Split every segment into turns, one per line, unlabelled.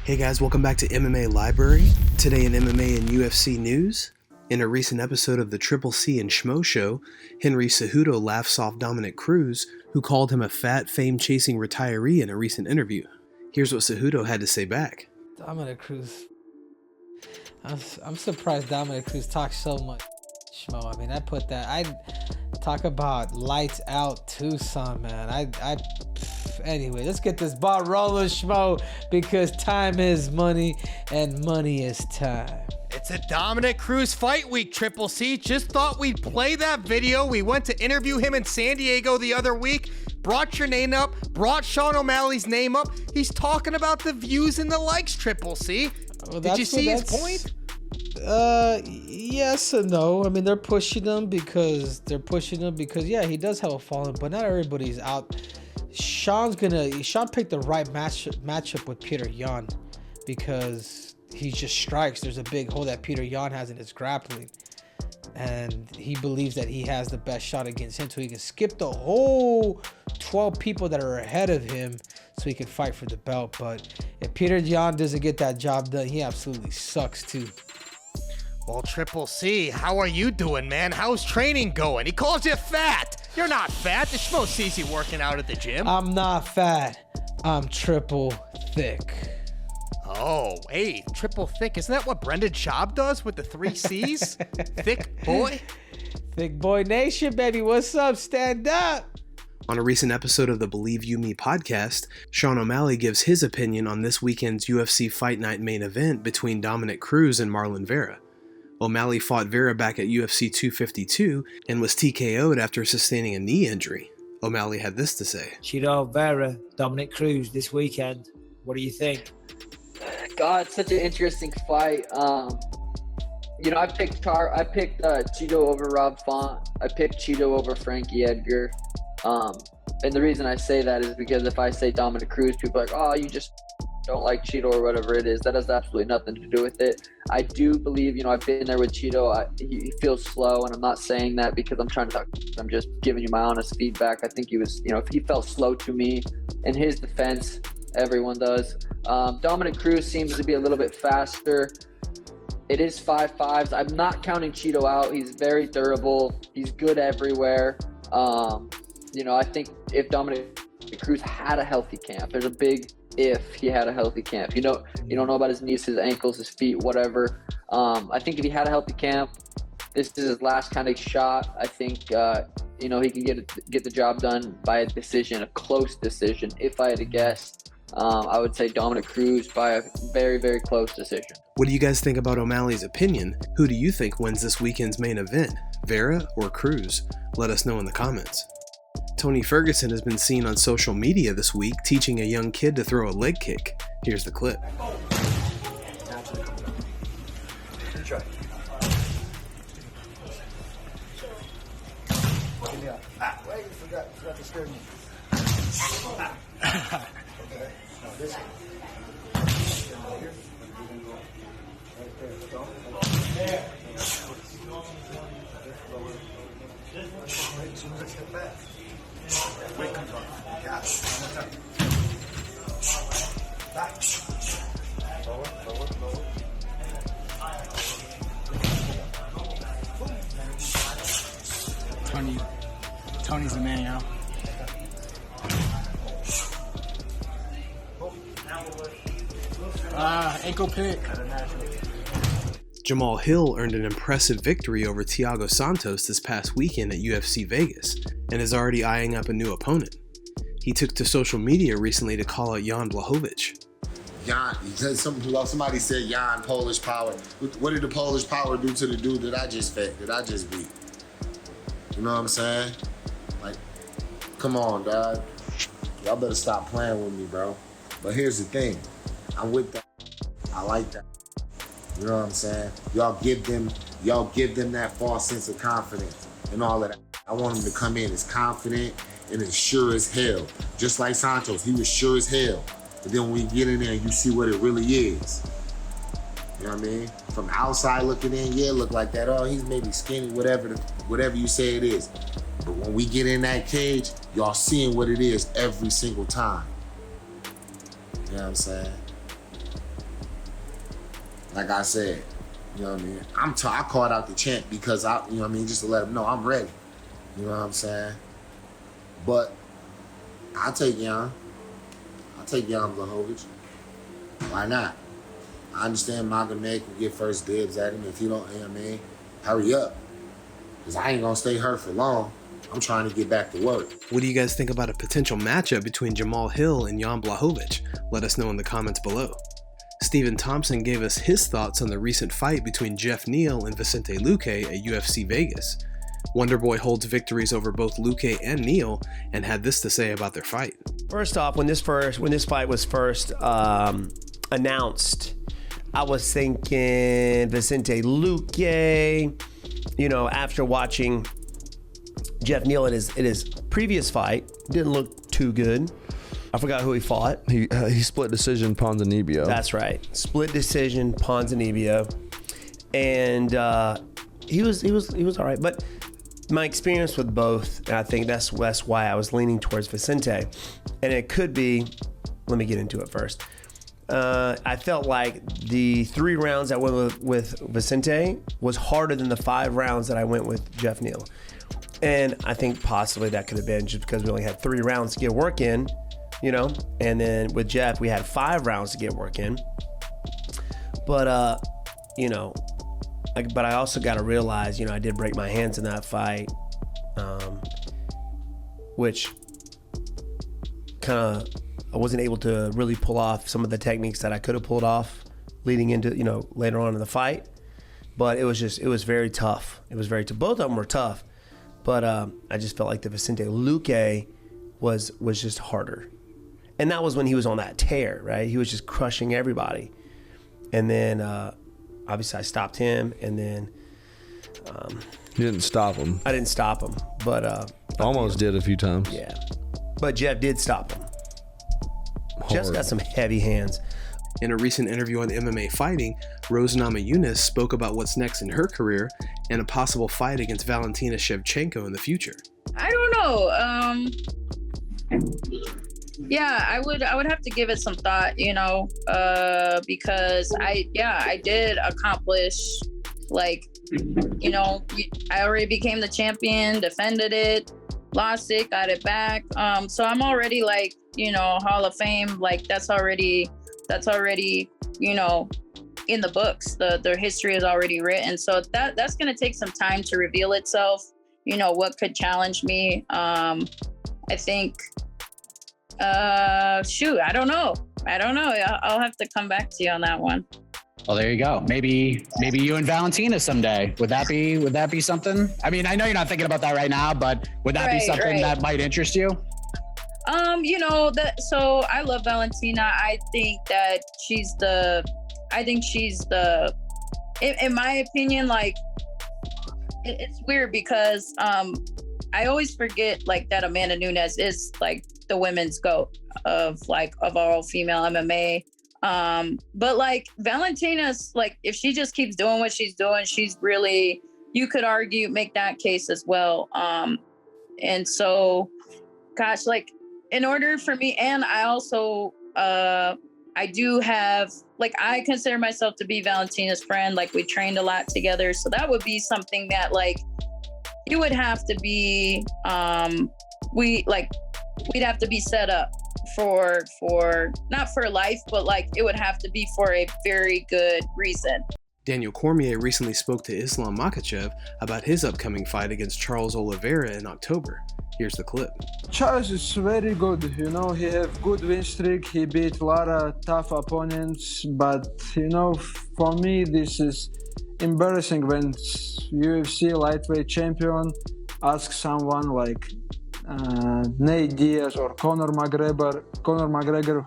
Hey guys, welcome back to MMA Library. Today in MMA and UFC news, in a recent episode of the Triple C and Schmo Show, Henry Cejudo laughs off Dominick Cruz, who called him a fat, fame-chasing retiree in a recent interview. Here's what Cejudo had to say back.
Dominick Cruz. I'm surprised Dominick Cruz talks so much schmo. I mean, I talk about lights out Tucson, man. Anyway, let's get this ball rolling, schmo, because time is money and money is time.
It's a Dominick Cruz fight week, Triple C. Just thought we'd play that video. We went to interview him in San Diego the other week. Brought your name up, brought Sean O'Malley's name up. He's talking about the views and the likes, Triple C. Well, did you see his point?
Yes and no. I mean, they're pushing him because yeah, he does have a following, but not everybody's out. Sean picked the right matchup with Peter Yan because he just strikes. There's a big hole that Peter Yan has in his grappling, and he believes that he has the best shot against him, so he can skip the whole 12 people that are ahead of him so he can fight for the belt. But if Peter Yan doesn't get that job done, he absolutely sucks too.
Well, Triple C, how are you doing, man? How's training going? He calls you fat. You're not fat. The schmo sees you working out at the gym.
I'm not fat. I'm triple thick.
Oh, hey, triple thick. Isn't that what Brendan Schaub does with the 3 C's? Thick boy?
Thick boy nation, baby. What's up? Stand up.
On a recent episode of the Believe You Me podcast, Sean O'Malley gives his opinion on this weekend's UFC Fight Night main event between Dominick Cruz and Marlon Vera. O'Malley fought Vera back at UFC 252 and was TKO'd after sustaining a knee injury. O'Malley had this to say.
Cheeto, Vera, Dominick Cruz this weekend. What do you think?
God, it's such an interesting fight. I picked Cheeto over Rob Font. I picked Cheeto over Frankie Edgar. And the reason I say that is because if I say Dominick Cruz, people are like, oh, you just don't like Cheeto or whatever it is. That has absolutely nothing to do with it. I do believe, I've been there with Cheeto. He feels slow, and I'm not saying that because I'm trying to talk. I'm just giving you my honest feedback. I think he was, if he felt slow to me, in his defense, everyone does. Dominick Cruz seems to be a little bit faster. It is 5.5s. I'm not counting Cheeto out. He's very durable. He's good everywhere. I think if Dominick Cruz had a healthy camp, there's a big if he had a healthy camp. You don't know about his knees, his ankles, his feet, whatever. I think if he had a healthy camp, this is his last kind of shot. I think he can get the job done by a decision, a close decision. If I had to guess, I would say Dominick Cruz by a very, very close decision.
What do you guys think about O'Malley's opinion? Who do you think wins this weekend's main event, Vera or Cruz? Let us know in the comments. Tony Ferguson has been seen on social media this week teaching a young kid to throw a leg kick. Here's the clip.
Tony's the man, yo. Ankle pick.
Jamahal Hall earned an impressive victory over Thiago Santos this past weekend at UFC Vegas and is already eyeing up a new opponent. He took to social media recently to call out Jan Blachowicz.
Jan, somebody said Jan Polish Power. What did the Polish Power do to the dude that I just beat? You know what I'm saying? Like, come on, dog. Y'all better stop playing with me, bro. But here's the thing. I'm with that. I like that. You know what I'm saying? Y'all give them that false sense of confidence and all of that. I want him to come in as confident and as sure as hell. Just like Santos, he was sure as hell. But then when we get in there, you see what it really is. You know what I mean? From outside looking in, yeah, look like that. Oh, he's maybe skinny, whatever you say it is. But when we get in that cage, y'all seeing what it is every single time. You know what I'm saying? like I said, you know what I mean? I called out the champ because you know what I mean, just to let him know I'm ready. You know what I'm saying? But I'll take Jan. I'll take Jan Blachowicz. Why not? I understand Magomed can get first dibs at him if he don't, you know what I mean? Hurry up. Because I ain't going to stay hurt for long. I'm trying to get back to work.
What do you guys think about a potential matchup between Jamahal Hill and Jan Blachowicz? Let us know in the comments below. Stephen Thompson gave us his thoughts on the recent fight between Geoff Neall and Vincente Luque at UFC Vegas. Wonderboy holds victories over both Luque and Neall and had this to say about their fight.
First off, when this fight was first announced, I was thinking Vincente Luque. You know, after watching Geoff Neall in his previous fight, didn't look too good. I forgot who he fought.
He split decision Ponzinibbio.
That's right, split decision Ponzinibbio, and he was all right. But my experience with both, and I think that's why I was leaning towards Vincente, and it could be. Let me get into it first. I felt like the 3 rounds I went with Vincente was harder than the 5 rounds that I went with Geoff Neall. And I think possibly that could have been just because we only had 3 rounds to get work in, you know? And then with Geoff, we had 5 rounds to get work in. But, you know, but I also got to realize, you know, I did break my hands in that fight, which kind of, I wasn't able to really pull off some of the techniques that I could have pulled off leading into, you know, later on in the fight. But it was very tough. It was very tough. Both of them were tough. But I just felt like the Vincente Luque was just harder. And that was when he was on that tear, right? He was just crushing everybody. And then obviously I stopped him, and then
You didn't stop him.
I didn't stop him, but
Almost did a few times.
Yeah. But Geoff did stop him.
Hard.
Geoff's got some heavy hands.
In a recent interview on MMA Fighting, Rose Namajunas spoke about what's next in her career and a possible fight against Valentina Shevchenko in the future.
I don't know. Yeah, I would have to give it some thought, you know, because I did accomplish, like, you know, I already became the champion, defended it, lost it, got it back. So I'm already, like, you know, Hall of Fame, like that's already, you know, in the books. The history is already written. So that's going to take some time to reveal itself. You know, what could challenge me. I think, I don't know. I'll have to come back to you on that one.
Well, there you go. Maybe you and Valentina someday. Would that be something? I mean, I know you're not thinking about that right now, but would that be something that might interest you?
You know, so I love Valentina. I think she's the, in my opinion, like, it's weird because I always forget, like, that Amanda Nunes is, like, the women's GOAT of all female MMA. But, like, Valentina's, like, if she just keeps doing what she's doing, she's really, you could argue, make that case as well. And so, gosh, like, in order for me, and I also, I do have, like, I consider myself to be Valentina's friend. Like, we trained a lot together. So that would be something that, like, it would have to be, we'd have to be set up for not for life, but, like, it would have to be for a very good reason.
Daniel Cormier recently spoke to Islam Makhachev about his upcoming fight against Charles Oliveira in October. Here's the clip.
Charles is very good, you know, he have good win streak, he beat a lot of tough opponents, but, you know, for me this is embarrassing when UFC lightweight champion asks someone like Nate Diaz or Conor McGregor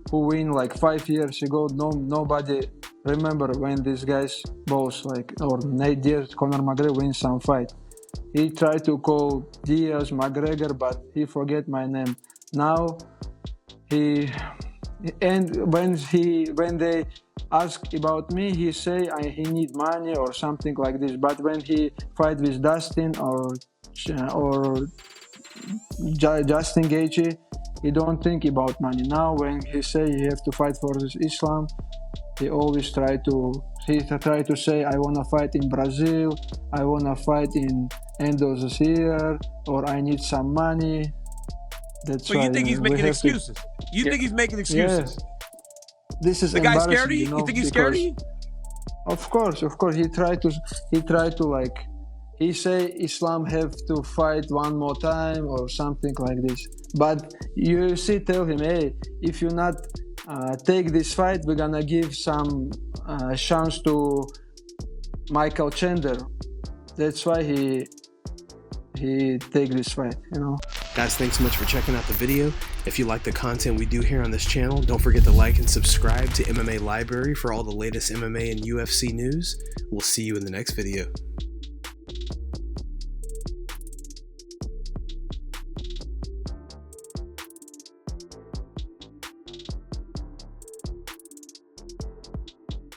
who win like 5 years ago. Nobody remember when these guys both, like, or Nate Diaz, Conor McGregor win some fight. He tried to call Diaz McGregor, but he forget my name. Now when they ask about me, he say he need money or something like this. But when he fight with Dustin or Justin Gaethje, he don't think about money. Now when he say he have to fight for this Islam, he always try to say, I want to fight in Brazil, I want to fight in end of this year, or I need some money. That's
so
why,
you think he's making excuses? You think he's making excuses?
Yeah. This is
the guy
embarrassing,
scared of you? You think he's scared of you?
Of course. He tried to like, he say Islam have to fight one more time or something like this. But UFC tell him, hey, if you not take this fight, we're gonna give some chance to Michael Chandler. That's why he take this fight, you know.
Guys, thanks so much for checking out the video. If you like the content we do here on this channel, don't forget to like and subscribe to MMA Library for all the latest MMA and UFC news. We'll see you in the next video.